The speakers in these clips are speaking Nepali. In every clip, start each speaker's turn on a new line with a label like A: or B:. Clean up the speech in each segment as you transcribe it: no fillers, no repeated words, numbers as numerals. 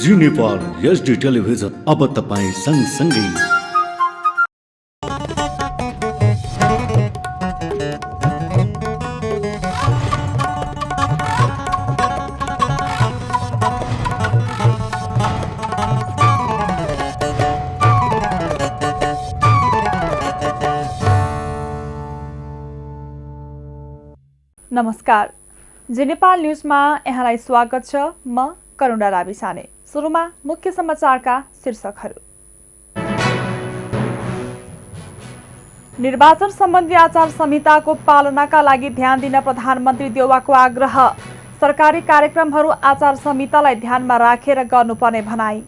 A: जी नेपाल HD टेलिभिजन अब तपाईं सँगसँगै।
B: नमस्कार, जी नेपाल न्यूजमा यहाँलाई स्वागत छ। म करुणा राविसाने। सुरुमा मुख्य समाचारका शीर्षकहरू। निर्वाचन सम्बन्धी आचार संहिताको पालनाका लागि ध्यान दिन प्रधानमन्त्री देउवाको आग्रह। सरकारी कार्यक्रमहरू आचार संहितालाई ध्यानमा राखेर गर्नुपर्ने भनाई।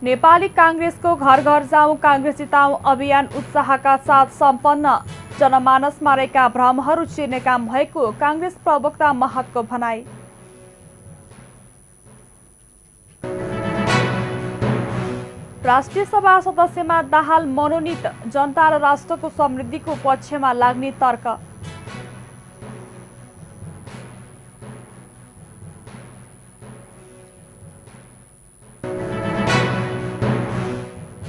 B: नेपाली कांग्रेसको घर घर जाउँ कांग्रेस जिताउँ अभियान उत्साहका साथ सम्पन्न। जनमानसमा रहेका भ्रमहरू चिर्ने काम भएको कांग्रेस प्रवक्ता महतको भनाई। राष्ट्रिय सभा सदस्यमा दाहाल मनोनित, जनता र राष्ट्रको समृद्धिको पक्षमा लाग्ने तर्क।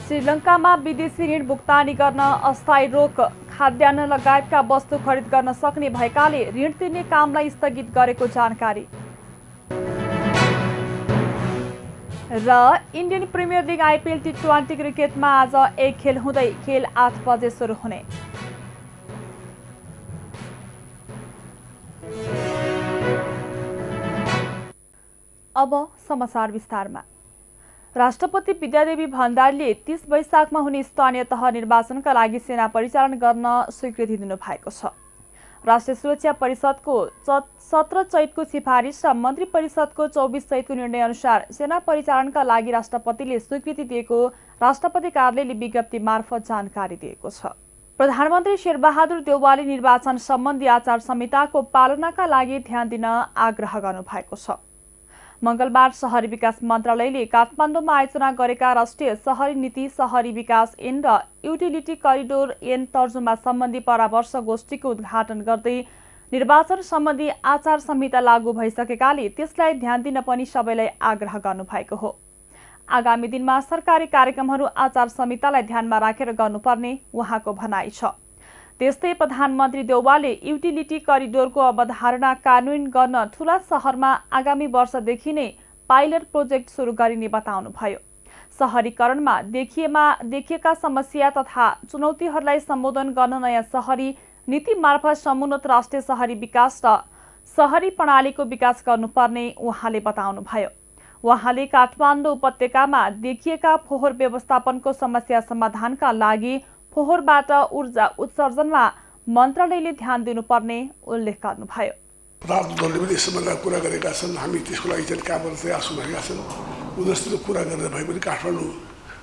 B: श्रीलङ्कामा विदेशी ऋण भुक्तानी गर्न अस्थायी रोक। खाद्यान्न लगायतका वस्तु खरिद गर्न सक्ने भएकाले ऋण तिर्ने कामलाई स्थगित गरेको जानकारी। र Indian premier league IPL T20 क्रिकेटमा आज एक खेल हुँदै खेल 8 बजे सुरु हुने। अब समाचार विस्तारमा। राष्ट्रपति विद्यादेवी भण्डारीले 30 वैशाखमा हुने स्थानीय तह निर्वाचनका लागि सेना परिचालन गर्न स्वीकृति दिनुभएको छ। राष्ट्रिय सुरक्षा परिषदको 17 चैतको सिफारिस र मन्त्री परिषदको 24 चैतको निर्णय अनुसार सेना परिचालनका लागि राष्ट्रपतिले स्वीकृति दिएको राष्ट्रपति कार्यालयले विज्ञप्ति मार्फत जानकारी दिएको छ। प्रधानमन्त्री शेरबहादुर देउवाले निर्वाचन सम्बन्धी आचार संहिताको पालनाका लागि ध्यान दिन आग्रह गर्नुभएको छ। मंगलबार शहरी विकास मन्त्रालयले काठमाडौँमा आयोजना गरेका राष्ट्रिय शहरी नीति, शहरी विकास ऐन र युटिलिटी करिडोर ऐन तर्जुमा सम्बन्धी परामर्श गोष्ठीको उद्घाटन गर्दै निर्वाचन सम्बन्धी आचार संहिता लागू भइसकेकाले त्यसलाई ध्यान दिन पनि सबैलाई आग्रह गर्नुभएको हो। आगामी दिनमा सरकारी कार्यक्रमहरू आचार संहितालाई ध्यानमा राखेर गर्नुपर्ने उहाँको भनाइ छ। त्यस्तै प्रधानमन्त्री देउवाले युटिलिटी करिडोरको अवधारणा कार्यान्वयन गर्न ठूला शहरमा आगामी वर्षदेखि नै पाइलट प्रोजेक्ट सुरु गरिने बताउनुभयो। शहरीकरणमा देखिएका समस्या तथा चुनौतीहरूलाई सम्बोधन गर्न नयाँ शहरी नीति मार्फत समुन्नत राष्ट्रिय शहरी विकास र शहरी प्रणालीको विकास गर्नुपर्ने उहाँले बताउनुभयो। उहाँले काठमाडौँ उपत्यकामा देखिएका फोहोर व्यवस्थापनको समस्या समाधानका लागि फोहोरबाट ऊर्जा उत्सर्जनमा मन्त्रालयले ध्यान दिनुपर्ने उल्लेख गर्नुभयो।
C: राजदूतहरूले पनि यस सम्बन्धमा कुरा गरेका छन्। हामी त्यसको लागि चाहिँ कामहरू तयार सुनेका छन्। उनीहरूसित कुरा गरेर भए पनि काठमाडौँ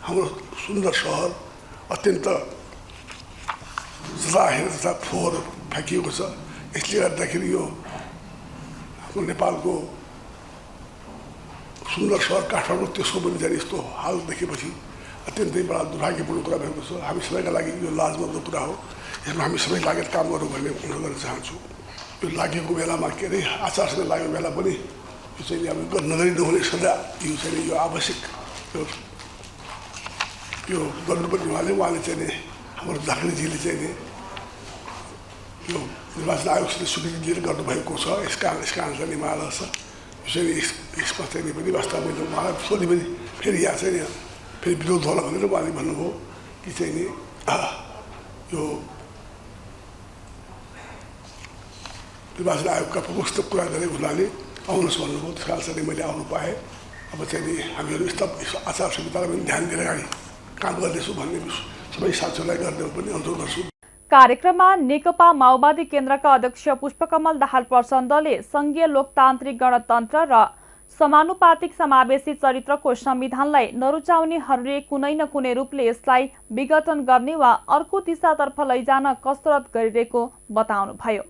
C: हाम्रो सुन्दर सहर अत्यन्त जाहेर तथा फोहोर फ्याँकिएको छ। यसले गर्दाखेरि यो हाम्रो नेपालको सुन्दर सहर काठमाडौँ त्यसको पनि जाने यस्तो हाल देखेपछि अत्यन्तै बडा दुर्भाग्यपूर्ण कुरा भएको छ। हामी सबैका लागि यो लाजमर्दो कुरा हो। यसमा हामी सबै लागेर काम गरौँ भन्ने अनुरोध गर्न चाहन्छु। यो लागेको बेलामा के अरे आचारसँग लागेको बेला पनि यो चाहिँ अब नगरी नहुने सदा यो चाहिँ यो आवश्यक यो गर्नुपर्ने उहाँले चाहिँ नि हाम्रो झाँक्रीजीले चाहिँ नि यो निर्वाचन आयोगसित स्वीकृति लिएर गर्नुभएको छ। यस कारण चाहिँ उहाँलाई छ यो चाहिँ यसमा चाहिँ पनि वास्तवमा मैले उहाँलाई सोधे पनि फेरि यहाँ चाहिँ फेरि विरोध होला भनेर उहाँले भन्नुभयो कि चाहिँ नि यो निर्वाचन आयोगका प्रमुखसित कुरा गरेको हुनाले आउनुहोस् भन्नुभयो। त्यस कारण चाहिँ मैले आउनु पाएँ। अब चाहिँ नि हामीहरू आचार संहितालाई पनि ध्यान दिएर अगाडि काम गर्दैछु भन्ने सबै साथीहरूलाई गरिदिनु पनि अनुरोध गर्छु।
B: कार्यक्रममा नेकपा माओवादी केन्द्रका अध्यक्ष पुष्पकमल दाहाल प्रचण्डले संघीय लोकतान्त्रिक गणतन्त्र र समानुपातिक समावेशी चरित्रको संविधानलाई नरुचाउनेहरूले कुनै न कुनै रूपले यसलाई विघटन गर्ने वा अर्को दिशातर्फ लैजान कसरत गरिरहेको बताउनुभयो।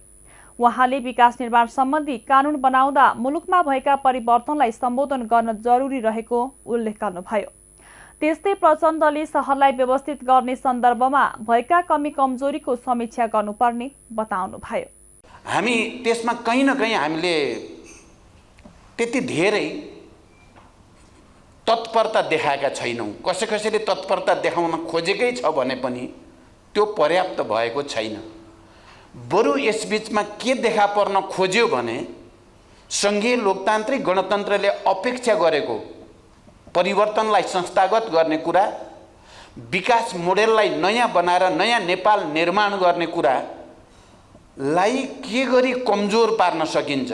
B: उहाँले विकास निर्माण सम्बन्धी कानून बनाउँदा मुलुकमा भएका परिवर्तनलाई सम्बोधन गर्न जरुरी रहेको उल्लेख गर्नुभयो। त्यस्तै प्रचण्डले शहरलाई व्यवस्थित गर्ने सन्दर्भमा भएका कमी कमजोरीको समीक्षा गर्नुपर्ने बताउनुभयो।
D: हामी त्यसमा कहीँ न कहीँ हामीले त्यति धेरै तत्परता देखाएका छैनौँ। कसैले तत्परता देखाउन खोजेकै छ भने पनि त्यो पर्याप्त भएको छैन। बरु यसबीचमा के देखा पर्न खोज्यो भने सङ्घीय लोकतान्त्रिक गणतन्त्रले अपेक्षा गरेको परिवर्तनलाई संस्थागत गर्ने कुरा, विकास मोडेललाई नयाँ बनाएर नयाँ नेपाल निर्माण गर्ने कुरालाई के गरी कमजोर पार्न सकिन्छ,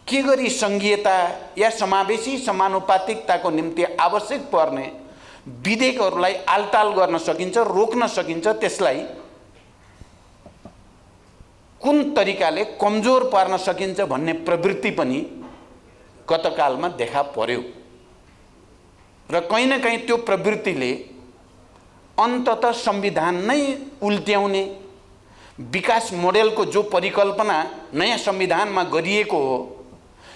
D: के गरी सङ्घीयता या समावेशी समानुपातिकताको निम्ति आवश्यक पर्ने विधेयकहरूलाई आलटाल गर्न सकिन्छ, रोक्न सकिन्छ, त्यसलाई कुन तरिकाले कमजोर पार्न सकिन्छ भन्ने प्रवृत्ति पनि गतकालमा देखा पर्यो र कहीँ न कहीँ त्यो प्रवृत्तिले अन्ततः संविधान नै उल्ट्याउने, विकास मोडेलको जो परिकल्पना नयाँ संविधानमा गरिएको हो,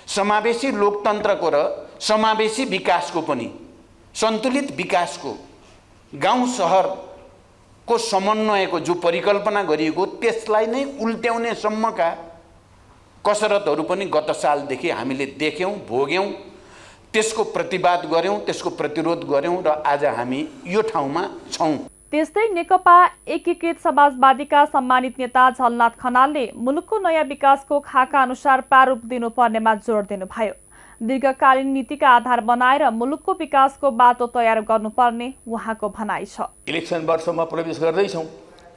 D: समावेशी लोकतन्त्रको र समावेशी विकासको पनि, सन्तुलित विकासको, गाउँ सहरको समन्वयको जो परिकल्पना गरिएको त्यसलाई नै उल्ट्याउने सम्मका कसरतहरू पनि गत सालदेखि हामीले देख्यौँ, भोग्यौँ, त्यसको प्रतिवाद गर्यौँ, त्यसको प्रतिरोध गर्यौँ र आज हामी यो ठाउँमा छौँ।
B: त्यस्तै नेकपा एकीकृत समाजवादीका सम्मानित नेता झलनाथ खनालले मुलुकको नयाँ विकासको खाका अनुसार प्रारूप दिनुपर्नेमा जोड दिनुभयो। दीर्घकालीन नीतिका आधार बनाएर मुलुकको विकासको बाटो तयार गर्नुपर्ने उहाँको भनाइ छ।
E: इलेक्सन वर्षमा प्रवेश गर्दैछौँ।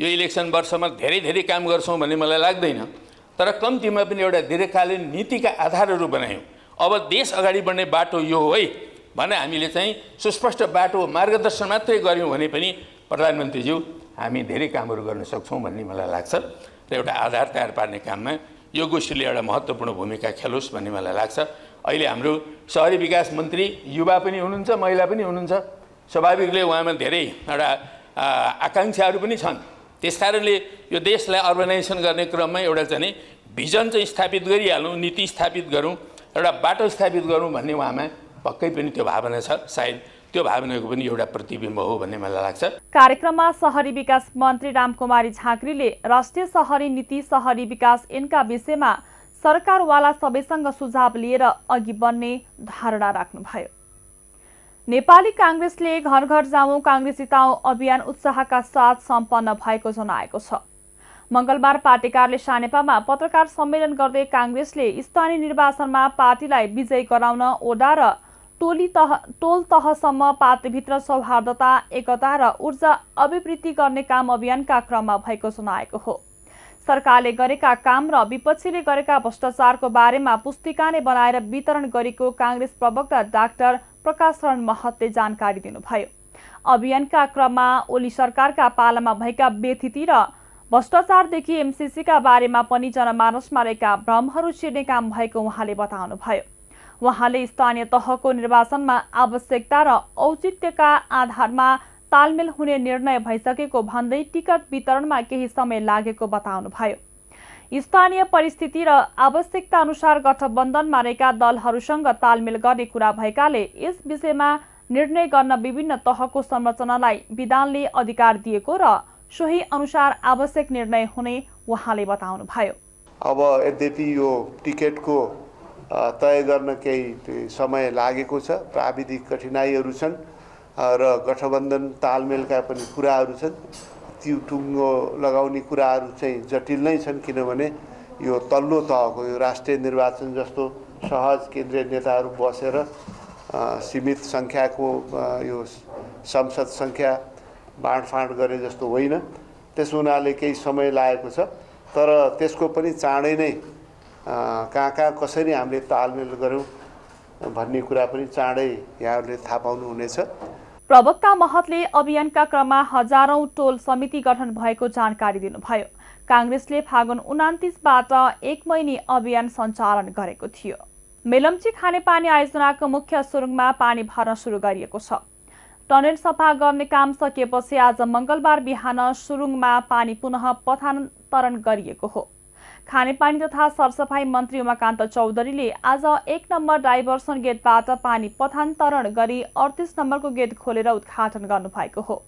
E: यो इलेक्सन वर्षमा धेरै काम गर्छौँ भन्ने मलाई लाग्दैन, तर कम्तीमा पनि एउटा दीर्घकालीन नीतिका आधारहरू बनायौँ। अब देश अगाडि बढ्ने बाटो यो हो है भने हामीले चाहिँ सुस्पष्ट बाटो मार्गदर्शन मात्रै गऱ्यौँ भने पनि प्रधानमन्त्रीज्यू हामी धेरै कामहरू गर्न सक्छौँ भन्ने मलाई लाग्छ र एउटा आधार तयार पार्ने काममा यो गोष्ठीले एउटा महत्त्वपूर्ण भूमिका खेलोस् भन्ने मलाई लाग्छ। अहिले हाम्रो शहरी विकास मन्त्री युवा पनि हुनुहुन्छ, महिला पनि हुनुहुन्छ। स्वाभाविकले उहाँमा धेरै एउटा आकाङ्क्षाहरू पनि छन्। त्यसकारणले यो देशलाई अर्बनाइजेसन गर्ने क्रममा एउटा चाहिँ भिजन चाहिँ स्थापित गरिहालौँ, नीति स्थापित गरौँ, एउटा बाटो स्थापित गरौँ भन्ने उहाँमा पक्कै पनि त्यो भावना छ। सायद त्यो भावनाको पनि एउटा प्रतिबिम्ब हो भन्ने मलाई लाग्छ।
B: कार्यक्रममा शहरी विकास मन्त्री रामकुमारी झाँक्रीले राष्ट्रिय शहरी नीति शहरी विकास ऐनका विषयमा सरकारवाला सबैसँग सुझाव लिएर अघि बढ्ने धारणा राख्नुभयो। नेपाली काङ्ग्रेसले घर घर जाउँ काङ्ग्रेस जिताउँ अभियान उत्साहका साथ सम्पन्न भएको जनाएको छ। मंगलबार पार्टी कार्यालय सानेपामा पत्रकार सम्मेलन गर्दै काङ्ग्रेसले स्थानीय निर्वाचनमा पार्टीलाई विजयी गराउन ओडा र टोल तहसम्म पार्टीभित्र सौहार्दता, एकता र ऊर्जा अभिवृद्धि गर्ने काम अभियानका क्रममा भएको जनाएको हो। सरकारले गरेका काम र विपक्षीले गरेका भ्रष्टाचारको बारेमा पुस्तिका नै बनाएर वितरण गरेको काङ्ग्रेस प्रवक्ता डाक्टर प्रकाश शरण महतले जानकारी दिनुभयो। अभियानका क्रममा ओली सरकारका पालामा भएका बेथिति र भ्रष्टाचारदेखि एमसीसीका बारेमा पनि जनमानसमा रहेका भ्रमहरू चिर्ने काम भएको उहाँले बताउनुभयो। उहाँले स्थानीय तहको निर्वाचनमा आवश्यकता र औचित्यका आधारमा तालमेल हुने निर्णय भइसकेको भन्दै टिकट वितरणमा केही समय लागेको बताउनुभयो। स्थानीय परिस्थिति र आवश्यकता अनुसार गठबन्धनमा रहेका दलहरूसँग तालमेल गर्ने कुरा भएकाले यस विषयमा निर्णय गर्न विभिन्न तहको संरचनालाई विधानले अधिकार दिएको र सोही अनुसार आवश्यक निर्णय हुने उहाँले बताउनुभयो।
F: अब यद्यपि यो टिकटको तय गर्न केही समय लागेको छ, प्राविधिक कठिनाइहरू छन् र गठबन्धन तालमेलका पनि कुराहरू छन्। त्यो टुङ्गो लगाउने कुराहरू चाहिँ जटिल नै छन्, किनभने यो तल्लो तहको यो राष्ट्रिय निर्वाचन जस्तो सहज केन्द्रीय नेताहरू बसेर सीमित सङ्ख्याको यो संसद सङ्ख्या बाँडफाँड गरे जस्तो होइन। त्यस हुनाले केही समय लागेको छ, तर त्यसको पनि चाँडै नै कहाँ कसरी हामीले तालमेल गऱ्यौँ भन्ने कुरा पनि चाँडै यहाँहरूले थाहा पाउनुहुनेछ।
B: प्रवक्ता महतले अभियानका क्रममा हजारौं टोल समिति गठन भएको जानकारी दिनुभयो। काङ्ग्रेसले फागुन 29बाट 1 महिने अभियान सञ्चालन गरेको थियो। मेलम्ची खानेपानी आयोजनाको मुख्य सुरुङमा पानी भर्न सुरु गरिएको छ। टनेल सफा गर्ने काम सकिएपछि आज मंगलबार बिहान सुरुङमा पानी पुनः पथान्तरण गरिएको हो। खानेपानी तथा सरसफाई मन्त्री उमाकान्त चौधरीले आज 1 नम्बर डाइभर्सन गेटबाट पानी पथान्तरण गरी 38 नम्बरको गेट खोलेर उद्घाटन गर्नुभएको हो।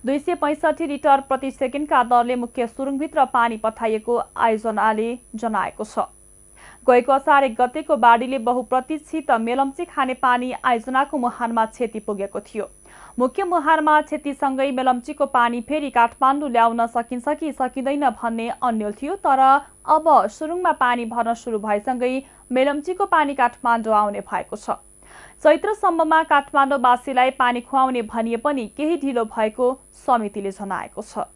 B: 265 लिटर प्रति सेकेन्डका दरले मुख्य सुरुङभित्र पानी पठाइएको आयोजनाले जनाएको छ। गएको असार 1 गतेको बाढीले बहुप्रतीक्षित मेलम्ची खानेपानी आयोजनाको मुहानमा क्षति पुगेको थियो। मुख्य मुहानमा क्षतिसँगै मेलम्चीको पानी फेरि काठमाडौँ ल्याउन सकिन्छ कि सकिँदैन भन्ने अन्यल थियो। तर अब सुरुङमा पानी भर्न सुरु भएसँगै मेलम्चीको पानी काठमाडौँ आउने भएको छ। चैत्रसम्ममा काठमाडौँवासीलाई पानी खुवाउने भनिए पनि केही ढिलो भएको समितिले जनाएको छ।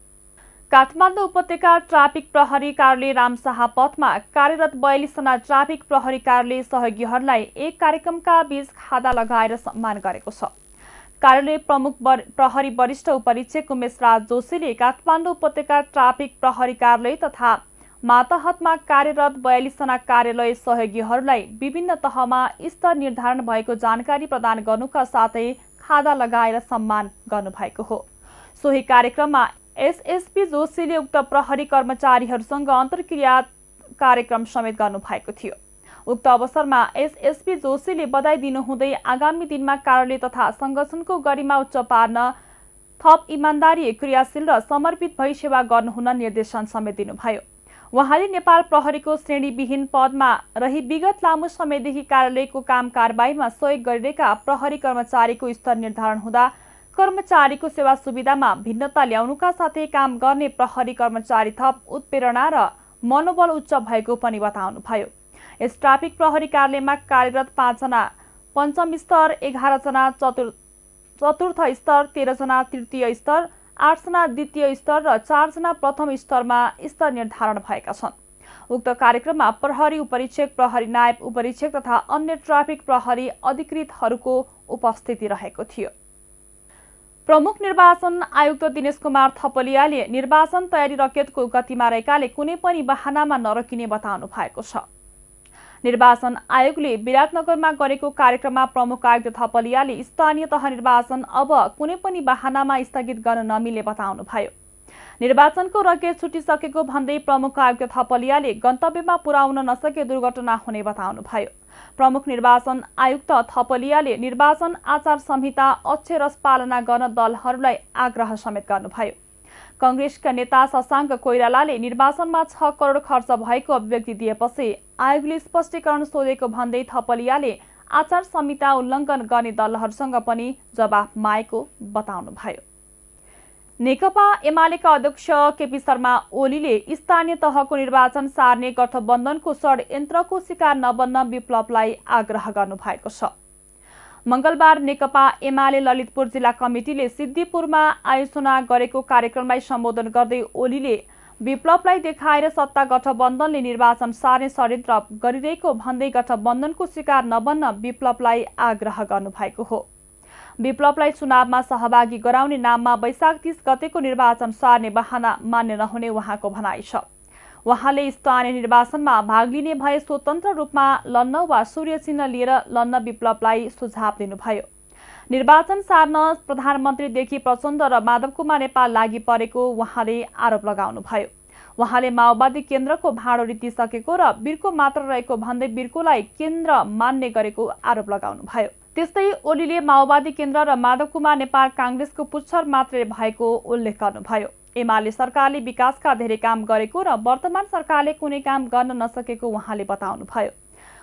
B: काठमाडौँ उपत्यका ट्राफिक प्रहरी कार्यालय रामशाह पथमा कार्यरत 42 जना ट्राफिक प्रहरी कार्यालय सहयोगीहरूलाई एक कार्यक्रमका बीच खादा लगाएर सम्मान गरेको छ। कार्यालय प्रमुख प्रहरी वरिष्ठ उपरीक्षक उमेश राज जोशीले काठमाडौँ उपत्यका ट्राफिक प्रहरी कार्यालय तथा मातहतमा कार्यरत 42 जना कार्यालय सहयोगीहरूलाई विभिन्न तहमा स्तर निर्धारण भएको जानकारी प्रदान गर्नुका साथै खादा लगाएर सम्मान गर्नुभएको हो। सोही कार्यक्रममा एसएसपी जोशीले उक्त प्रहरी कर्मचारीहरूसँग अन्तर्क्रिया कार्यक्रम समेत गर्नुभएको थियो। उक्त अवसरमा एसएसपी जोशीले बधाई दिनुहुँदै आगामी दिनमा कार्यालय तथा संगठनको गरिमा उच्च पार्न थप इमान्दारी, क्रियाशील र समर्पित भई सेवा गर्नुहुन निर्देशन समेत दिनुभयो। उहाँले नेपाल प्रहरीको श्रेणीविहीन पदमा रही विगत लामो समयदेखि कार्यालयको काम कारबाहीमा सहयोग गरिरहेका प्रहरी कर्मचारीको स्तर निर्धारण हुँदा कर्मचारीको सेवा सुविधामा भिन्नता ल्याउनुका साथै काम गर्ने प्रहरी कर्मचारी थप उत्प्रेरणा र मनोबल उच्च भएको पनि बताउनुभयो। यस ट्राफिक प्रहरी कार्यालयमा कार्यरत 5 जना पञ्चम स्तर, 11 जना चतुर्थ स्तर, 13 जना तृतीय स्तर, 8 जना द्वितीय स्तर र 4 जना प्रथम स्तरमा स्तर निर्धारण भएका छन्। उक्त कार्यक्रममा प्रहरी उपरीक्षक, प्रहरी नायब उपरीक्षक तथा अन्य ट्राफिक प्रहरी अधिकृतहरूको उपस्थिति रहेको थियो। प्रमुख निर्वाचन आयुक्त दिनेश कुमार थपलियाले निर्वाचन तयारी रकेटको गतिमा रहेकाले कुनै पनि बहानामा नरोकिने बताउनु भएको छ। निर्वाचन आयोगले विराटनगरमा गरेको कार्यक्रममा प्रमुख आयुक्त थपलियाले स्थानीय तह निर्वाचन अब कुनै पनि बहानामा स्थगित गर्न नमिल्ने बताउनुभयो। निर्वाचनको रकेट छुटिसकेको भन्दै प्रमुख आयुक्त थपलियाले गन्तव्यमा पुर्याउन नसके दुर्घटना हुने बताउनुभयो। प्रमुख निर्वाचन आयुक्त थपलियाले निर्वाचन आचार संहिता अक्षरशः पालना गर्न दलहरूलाई आग्रह समेत गर्नुभयो। कांग्रेसका नेता शशाङ्क कोइरालाले निर्वाचनमा 6 करोड खर्च भएको अभिव्यक्ति दिएपछि आयोगले स्पष्टीकरण सोधेको भन्दै थपलियाले आचार संहिता उल्लङ्घन गर्ने दलहरूसँग पनि जवाफ मागेको बताउनुभयो। नेकपा एमालेका अध्यक्ष केपी शर्मा ओलीले स्थानीय तहको निर्वाचन सार्ने गठबन्धनको षड्यन्त्रको शिकार नबन्न विप्लवलाई आग्रह गर्नुभएको छ। मंगलबार नेकपा एमाले ललितपुर जिल्ला कमिटीले सिद्धिपुरमा आयोजना गरेको कार्यक्रमलाई सम्बोधन गर्दै ओलीले विप्लवलाई देखाएर सत्ता गठबन्धनले निर्वाचन सार्ने षड्यन्त्र गरिरहेको भन्दै गठबन्धनको शिकार नबन्न विप्लवलाई आग्रह गर्नुभएको हो। विप्लवलाई चुनावमा सहभागी गराउने नाममा वैशाख 30 गतेको निर्वाचन सार्ने बहाना मान्य नहुने उहाँको भनाइ छ। उहाँले स्थानीय निर्वाचनमा भाग लिने भए स्वतन्त्र रूपमा लड्न वा सूर्य चिन्ह लिएर लड्न विप्लवलाई सुझाव दिनुभयो। निर्वाचन सार्न प्रधानमन्त्रीदेखि प्रचण्ड र माधव कुमार नेपाल लागि परेको उहाँले आरोप लगाउनुभयो। उहाँले माओवादी केन्द्रको भाँडो रित्तिसकेको र बिर्को मात्र रहेको भन्दै बिर्कोलाई केन्द्र मान्ने गरेको आरोप लगाउनुभयो। त्यस्तै ओलीले माओवादी केन्द्र र माधव कुमार नेपाल कांग्रेसको पुच्छर मात्रै भएको उल्लेख गर्नुभयो। एमाले सरकारले विकासका धेरै काम गरेको र वर्तमान सरकारले कुनै काम गर्न नसकेको उहाँले बताउनुभयो।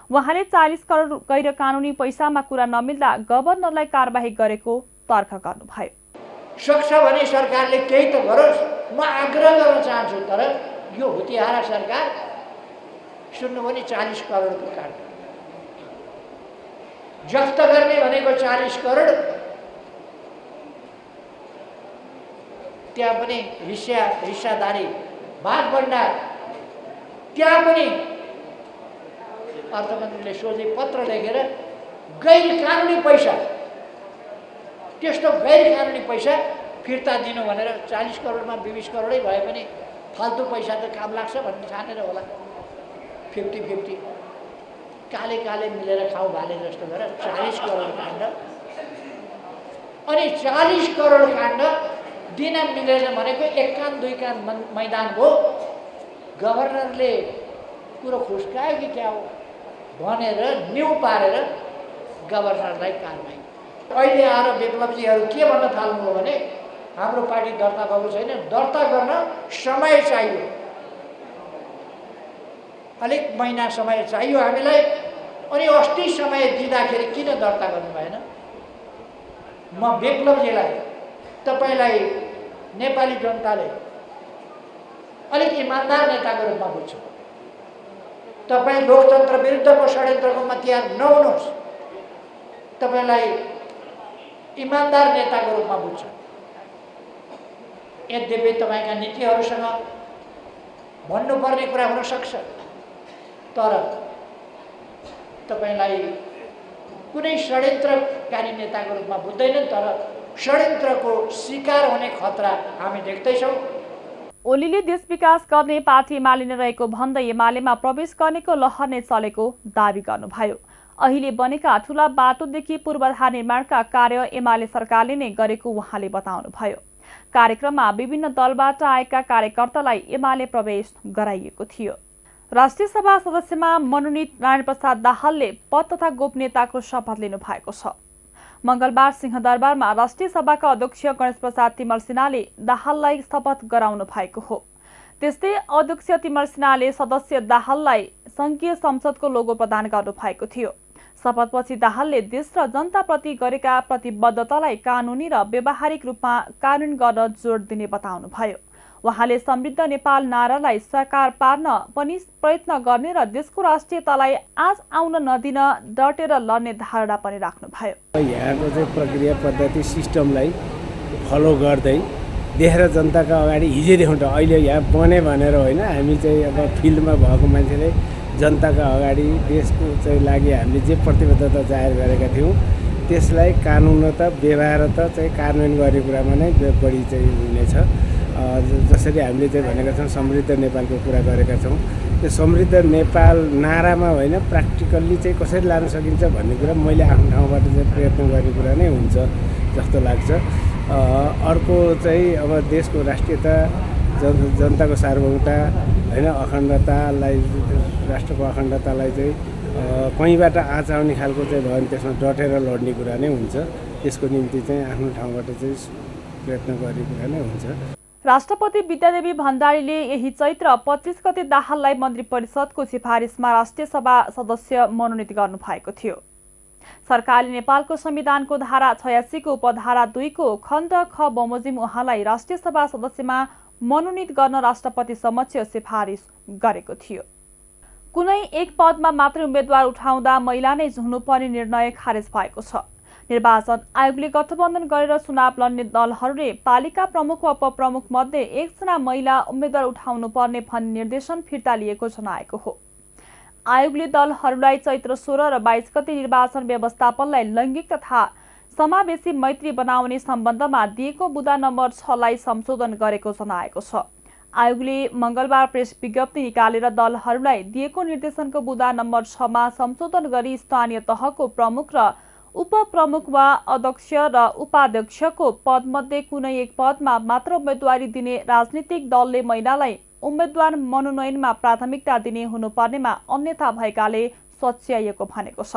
B: उहाँले 40 करोड गैर कानुनी पैसामा कुरा नमिल्दा गभर्नरलाई कारबाही गरेको तर्क गर्नुभयो।
G: सक्छ भने सरकारले केही त गरोस्, म आग्रह गर्न चाहन्छु। तर यो हुतियारा सरकार सुन्नु भने 40 करोडको काण्ड जफ्त गर्ने भनेको 40 करोड, त्यहाँ पनि हिस्सादारी भागभण्डार, त्यहाँ पनि अर्थमन्त्रीले सोझै पत्र लेखेर गैर कानुनी पैसा, त्यस्तो गैर कानुनी पैसा फिर्ता दिनु भनेर 40 करोडमा 20 करोडै भए पनि फाल्तु पैसा त काम लाग्छ भन्ने ठानेर होला 50-50 काले काले मिलेर खाऊ भाले जस्तो गरेर 40 करोड काण्ड। अनि 40 करोड काण्ड दिन मिलेन भनेको 1 कान 2 कान मैदान हो। गभर्नरले कुरो खुस्कायो कि क्या हो भनेर न्यु पारेर गभर्नरलाई कारबाही। अहिले आएर विप्लवजीहरू के भन्न थाल्नुभयो भने हाम्रो पार्टी दर्ता भएको छैन। दर्ता गर्न समय चाहियो, अलिक महिना समय चाहियो हामीलाई। अनि अस्ति समय दिँदाखेरि किन दर्ता गर्नु भएन? म विप्लवजीलाई, तपाईँलाई नेपाली जनताले अलिक इमान्दार नेताको रूपमा बुझ्छ। तपाईँ लोकतन्त्र विरुद्धको षड्यन्त्रको हतियार नहुनुहोस्, तपाईँलाई इमान्दार नेताको रूपमा बुझ्छ। यद्यपि तपाईँका नीतिहरूसँग भन्नुपर्ने कुरा हुन सक्छ, तर तपाईँलाई कुनै षड्यन्त्रकारी नेताको रूपमा बुझ्दैनन्। तर षड्यन्त्रको शिकार हुने खतरा हामी देख्दैछौँ।
B: ओलीले देश विकास गर्ने पार्टी एमाले नै रहेको भन्दै एमालेमा प्रवेश गर्नेको लहर नै चलेको दावी गर्नुभयो। अहिले बनेका ठूला बाटोदेखि पूर्वाधार निर्माणका कार्य एमाले सरकारले नै गरेको उहाँले बताउनुभयो। कार्यक्रममा विभिन्न दलबाट आएका कार्यकर्तालाई एमाले प्रवेश गराइएको थियो। राष्ट्रिय सभा सदस्यमा मनोनित नारायण प्रसाद दाहालले पद तथा गोपनीयताको शपथ लिनु भएको छ। मंगलबार सिंहदरबारमा राष्ट्रिय सभाका अध्यक्ष गणेश प्रसाद तिमल सिन्हाले दाहाललाई शपथ गराउनु भएको हो। त्यस्तै अध्यक्ष तिमल सिन्हाले सदस्य दाहाललाई संघीय संसदको लोगो प्रदान गर्नु भएको थियो। शपथपछि दाहालले देश र जनताप्रति गरेका प्रतिबद्धतालाई कानूनी र व्यावहारिक रूपमा कानून गर्न जोड दिने बताउनुभयो। उहाँले समृद्ध नेपाल नारालाई साकार पार्न पनि प्रयत्न गर्ने र देशको राष्ट्रियतालाई आज आउन नदिन डटेर लड्ने धारणा पनि राख्नुभयो।
H: यहाँको चाहिँ प्रक्रिया पद्धति सिस्टमलाई फलो गर्दै देखेर जनताका अगाडि हिजै देखाउँ। अहिले यहाँ बने भनेर होइन, हामी चाहिँ अब फिल्डमा भएको मान्छेले जनताका अगाडि देशको चाहिँ लागि हामीले जे प्रतिबद्धता जाहेर गरेका थियौँ त्यसलाई कानुनत व्यवहारत चाहिँ कार्यान्वयन गर्ने कुरामा नै बढी चाहिँ हुनेछ। जसरी हामीले चाहिँ भनेका छौँ समृद्ध नेपालको कुरा गरेका छौँ, त्यो समृद्ध नेपाल नारामा होइन प्र्याक्टिकल्ली चाहिँ कसरी लान सकिन्छ भन्ने कुरा मैले आफ्नो ठाउँबाट चाहिँ प्रयत्न गर्ने कुरा नै हुन्छ जस्तो लाग्छ। अर्को चाहिँ अब देशको राष्ट्रियता, जनताको सार्वभौमता होइन, अखण्डतालाई, राष्ट्रको अखण्डतालाई चाहिँ कहीँबाट आँच आउने खालको चाहिँ भयो भने त्यसमा डटेर लड्ने कुरा नै हुन्छ। त्यसको निम्ति चाहिँ आफ्नो ठाउँबाट चाहिँ प्रयत्न गर्ने कुरा नै हुन्छ।
B: राष्ट्रपति विद्यादेवी भण्डारीले यही चैत्र 25 गते दाहाललाई मन्त्री परिषदको सिफारिसमा राष्ट्रिय सभा सदस्य मनोनित गर्नु भएको थियो। सरकारले नेपालको संविधानको धारा 86 को उपधारा 2 को खण्ड ख बमोजिम उहाँलाई राष्ट्रिय सभा सदस्यमा मनोनित गर्न राष्ट्रपति समक्ष सिफारिस गरेको थियो। कुनै एक पदमा मात्र उम्मेदवार उठाउँदा महिला नै हुनुपर्ने निर्णय खारेज भएको छ। निर्वाचन आयोगले गठबन्धन गरेर चुनाव लड्ने दलहरूले पालिका प्रमुख वा उपप्रमुख मध्ये एकजना महिला उम्मेद्वार उठाउनु पर्ने भन्ने निर्देशन फिर्ता लिएको जनाएको हो। आयोगले दलहरूलाई चैत्र 16 र 22 गते निर्वाचन व्यवस्थापनलाई लैङ्गिक तथा समावेशी मैत्री बनाउने सम्बन्धमा दिएको बुँदा नम्बर 6 लाई संशोधन गरेको जनाएको छ। आयोगले मंगलबार प्रेस विज्ञप्ति निकालेर दलहरूलाई दिएको निर्देशनको बुँदा नम्बर 6 मा संशोधन गरी स्थानीय तहको प्रमुख र उपप्रमुख वा अध्यक्ष र उपाध्यक्षको पदमध्ये कुनै एक पदमा मात्र उम्मेदवारी दिने राजनीतिक दलले महिलालाई उम्मेदवार मनोनयनमा प्राथमिकता दिने हुनुपर्नेमा अन्यथा भएकाले सच्याइएको भनेको छ।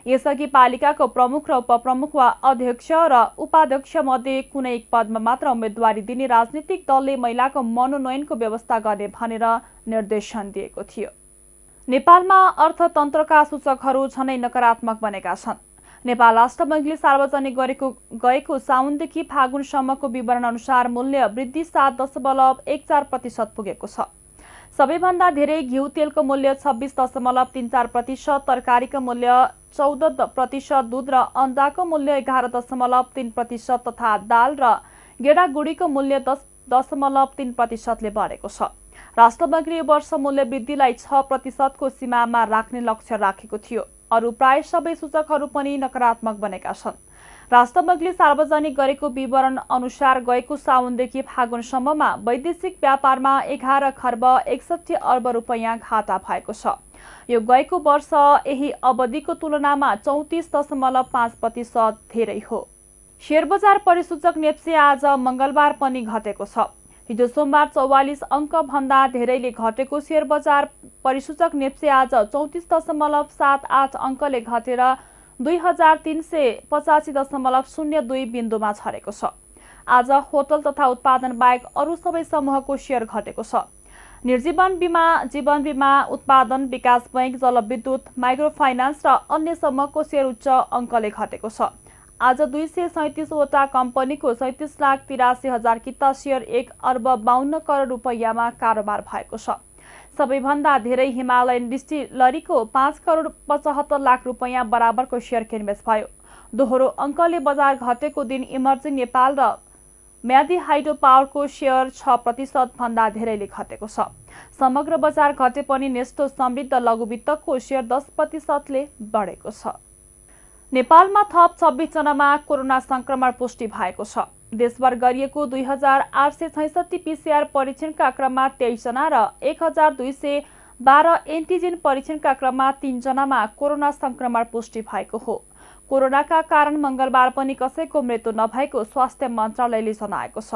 B: यसअघि पालिकाको प्रमुख र उपप्रमुख वा अध्यक्ष र उपाध्यक्ष मध्ये कुनै एक पदमा मात्र उम्मेदवारी दिने राजनीतिक दलले महिलाको मनोनयनको व्यवस्था गर्ने भनेर निर्देशन दिएको थियो। नेपालमा अर्थतन्त्रका सूचकहरू झनै नकारात्मक बनेका छन्। नेपाल राष्ट्र बैंकले सार्वजनिक गएको साउनदेखि फागुनसम्मको विवरण अनुसार मूल्य वृद्धि 7.14% पुगेको छ। सबैभन्दा धेरै घिउ तेलको मूल्य 26.34%, तरकारीको मूल्य 14%, दूध र अण्डाको मूल्य 11.3% तथा दाल र गेडागुडीको मूल्य 10.3%ले बढेको छ। राष्ट्र बैंकले यो वर्ष मूल्य वृद्धिलाई 6% को सीमामा राख्ने लक्ष्य राखेको थियो। अरू प्राय सबै सूचकहरू पनि नकारात्मक बनेका छन्। राष्ट्र बैंकले सार्वजनिक गरेको विवरण अनुसार गएको साउनदेखि फागुनसम्ममा वैदेशिक व्यापारमा 11 खर्ब 61 अर्ब रुपैयाँ घाटा भएको छ। यो गएको वर्ष यही अवधिको तुलनामा 34.5% धेरै हो। शेयर बजार परिसूचक नेप्से आज मंगलबार पनि घटेको छ। हिजो सोमबार 44 अङ्क भन्दा धेरैले घटेको शेयर बजार परिसूचक नेप्से आज 34.78 अङ्कले घटेर 2385.02 बिन्दुमा छरेको छ। आज होटल तथा उत्पादन बाहेक अरू सबै समूहको सेयर घटेको छ। निर्जीवन बीमा, जीवन बीमा, उत्पादन विकास बैंक, जलविद्युत, माइक्रो फाइनान्स र अन्य समूहको सेयर उच्च अङ्कले घटेको छ। आज 237वटा कम्पनीको 37,83,000 किता सेयर 1 अर्ब 52 करोड रुपैयाँमा कारोबार भएको छ। सबैभन्दा धेरै हिमालयन डिस्टिलरीको 5 करोड 75 लाख रुपैयाँ बराबरको सेयर किनबेच भयो। दोहोरो अङ्कले बजार घटेको दिन इमर्जिङ नेपाल र म्यादी हाइड्रो पावरको सेयर 6% भन्दा धेरैले घटेको छ। समग्र बजार घटे पनि नेस्टो समृद्ध लघुवित्तको सेयर 10%ले बढेको छ। नेपालमा थप 26 जनामा कोरोना संक्रमण पुष्टि भएको छ। देशभर गरिएको 2866 पीसीआर परीक्षणका क्रममा 23 जना र 1212 एन्टिजेन परीक्षणका क्रममा 3 जनामा कोरोना संक्रमण पुष्टि भएको हो। कोरोनाका कारण मंगलबार पनि कसैको मृत्यु नभएको स्वास्थ्य मन्त्रालयले जनाएको छ।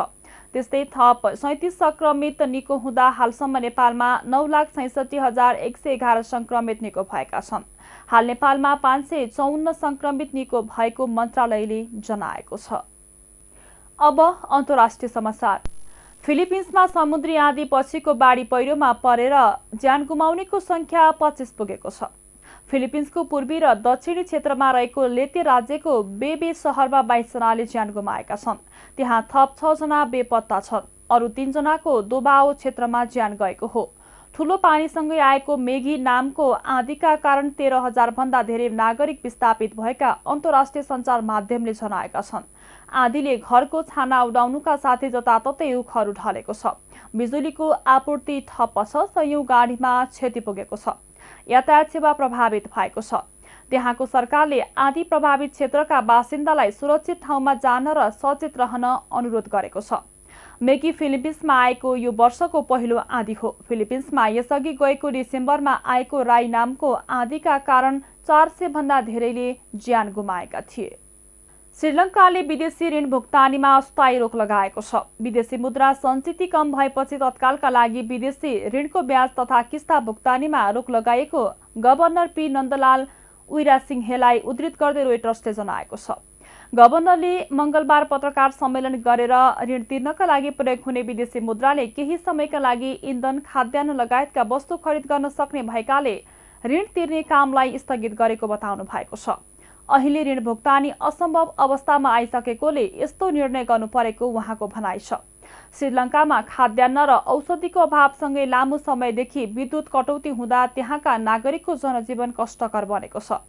B: त्यस्तै थप 37 संक्रमित निको हुँदा हालसम्म नेपालमा 9,66,111 संक्रमित निको भएका छन्। हाल नेपालमा 554 संक्रमित निको भएको मन्त्रालयले जनाएको छ। अब अन्तर्राष्ट्रिय समाचार। फिलिपिन्समा समुद्री आँधी पछिको बाढी पहिरोमा परेर ज्यान गुमाउनेको संख्या 25 पुगेको छ। फिलिपिन्सको पूर्वी र दक्षिणी क्षेत्रमा रहेको लेते राज्यको बेबे शहरमा 22 जनाले ज्यान गुमाएका छन्। त्यहाँ थप 6 जना बेपत्ता छन्। अरू 3 जनाको दोबाओ क्षेत्रमा ज्यान गएको हो। ठूलो पानीसँगै आएको मेगी नामको आँधीका कारण 13,000 भन्दा धेरै नागरिक विस्थापित भएका अन्तर्राष्ट्रिय सञ्चार माध्यमले जनाएका छन्। आँधीले घरको छाना उडाउनुका साथै जताततै रुखहरू ढलेको छ। बिजुलीको आपूर्ति ठप्प छ। सयौं गाडीमा क्षति पुगेको छ। यातायात सेवा प्रभावित भएको छ। त्यहाँको सरकारले आँधी प्रभावित क्षेत्रका बासिन्दालाई सुरक्षित ठाउँमा जान र सचेत रहन अनुरोध गरेको छ। मेगी फिलिपिन्समा आएको यो वर्षको पहिलो आँधी हो। फिलिपिन्समा यसअघि गएको डिसेम्बरमा आएको राई नामको आँधीका कारण 400 भन्दा धेरैले ज्यान गुमाएका थिए। श्रीलङ्काले विदेशी ऋण भुक्तानीमा अस्थायी रोक लगाएको छ। विदेशी मुद्रा सञ्चित कम भएपछि तत्कालका लागि विदेशी ऋणको ब्याज तथा किस्ता भुक्तानीमा रोक लगाएको गभर्नर पी नन्दलाल उइरासिंहेलाई उद्धृत गर्दै रोइटर्सले जनाएको छ। गभर्नरले मंगलबार पत्रकार सम्मेलन गरेर ऋण तिर्नका लागि प्रयोग हुने विदेशी मुद्राले केही समयका लागि इन्धन, खाद्यान्न लगायतका वस्तु खरिद गर्न सक्ने भएकाले ऋण तिर्ने कामलाई स्थगित गरेको बताउनु भएको छ। अहिले ऋण भुक्तानी असम्भव अवस्थामा आइसकेकोले यस्तो निर्णय गर्नु परेको उहाँको भनाइ छ। श्रीलङ्कामा खाद्यान्न र औषधिको अभावसँगै लामो समयदेखि विद्युत कटौती हुँदा त्यहाँका नागरिकको जनजीवन कष्टकर बनेको छ।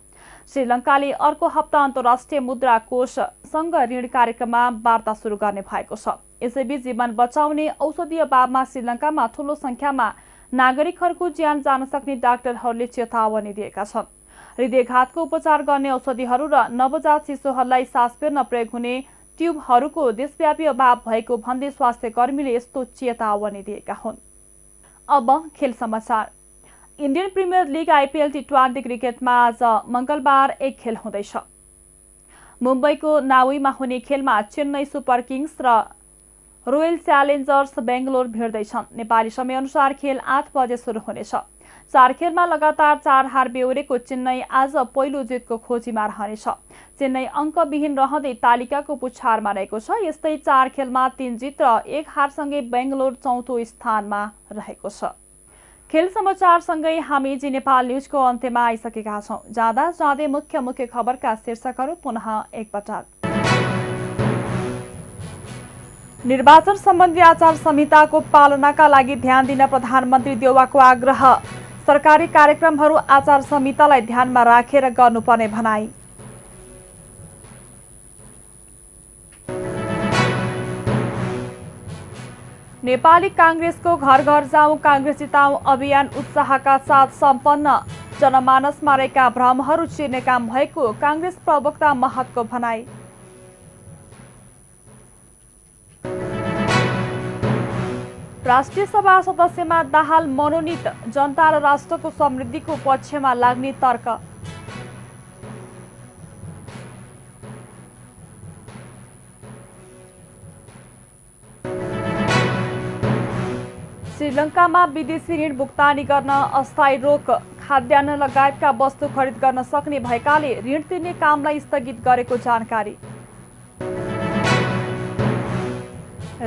B: श्रीलङ्काले अर्को हप्ता अन्तर्राष्ट्रिय मुद्रा कोषसँग ऋण कार्यक्रममा वार्ता सुरु गर्ने भएको छ। यसैबीच जीवन बचाउने औषधि अभावमा श्रीलङ्कामा ठूलो संख्यामा नागरिकहरूको ज्यान जान सक्ने डाक्टरहरूले चेतावनी दिएका छन्। हृदयघातको उपचार गर्ने औषधिहरू र नवजात शिशुहरूलाई सास फेर्न प्रयोग हुने ट्युबहरूको देशव्यापी अभाव भएको भन्दै स्वास्थ्य कर्मीले यस्तो चेतावनी दिएका हुन्। अब खेल समाचार। इन्डियन प्रिमियर लिग आइपिएल टी20 क्रिकेटमा आज मंगलबार एक खेल हुँदैछ। मुम्बईको नाउईमा हुने खेलमा चेन्नई सुपर किङ्स र रोयल च्यालेन्जर्स बेङ्गलोर भिड्दैछन्। नेपाली समयअनुसार खेल 8 बजे सुरु हुनेछ। 4 खेलमा लगातार 4 हार बेहोरेको चेन्नई आज पहिलो जितको खोजीमा रहनेछ। चेन्नई अङ्कविहीन रहँदै तालिकाको पुछारमा रहेको छ। यस्तै 4 खेलमा 3 जित र 1 हारसँगै बेङ्गलोर चौथो स्थानमा रहेको छ। खेल समाचारसँगै हामी जी नेपाल न्युजको अन्त्यमा आइसकेका छौँ। जाँदा जाँदै मुख्य खबरका शीर्षकहरू पुनः एकपटक। निर्वाचन सम्बन्धी आचार संहिताको पालनाका लागि ध्यान दिन प्रधानमन्त्री देउवाको आग्रह। सरकारी कार्यक्रमहरू आचार संहितालाई ध्यानमा राखेर गर्नुपर्ने भनाई। नेपाली कांग्रेसको घर घर जाउँ कांग्रेस जिताउँ अभियान उत्साहका साथ सम्पन्न। जनमानसमा रहेका भ्रमहरू चिर्ने काम भएको कांग्रेस प्रवक्ता महतको भनाई। राष्ट्रिय सभा सदस्यमा दाहाल मनोनित, जनता र राष्ट्रको समृद्धिको पक्षमा लाग्ने तर्क। श्रीलङ्कामा विदेशी ऋण भुक्तानी गर्न अस्थायी रोक। खाद्यान्न लगायतका वस्तु खरिद गर्न सक्ने भएकाले ऋण तिर्ने कामलाई स्थगित गरेको जानकारी।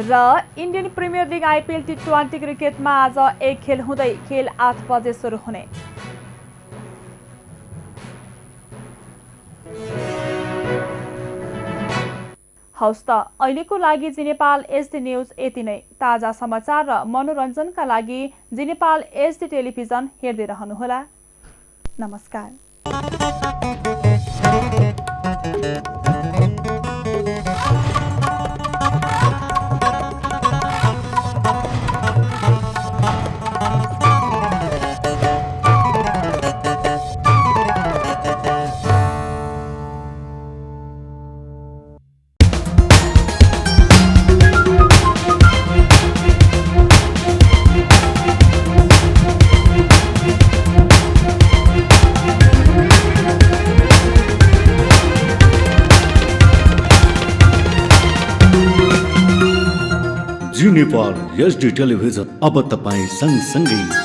B: र इन्डियन प्रिमियर लिग आइपिएल टी20 क्रिकेटमा आज एक खेल हुँदै खेल 8 बजे सुरु हुने। हौस् त अहिलेको लागि जी नेपाल एचडी न्युज यति नै। ताजा समाचार र मनोरञ्जनका लागि जी नेपाल एचडी टेलिभिजन हेर्दै रहनुहोला। नमस्कार।
A: जी नेपाल एचडी टेलिभिजन अब तपाईँ सँगसँगै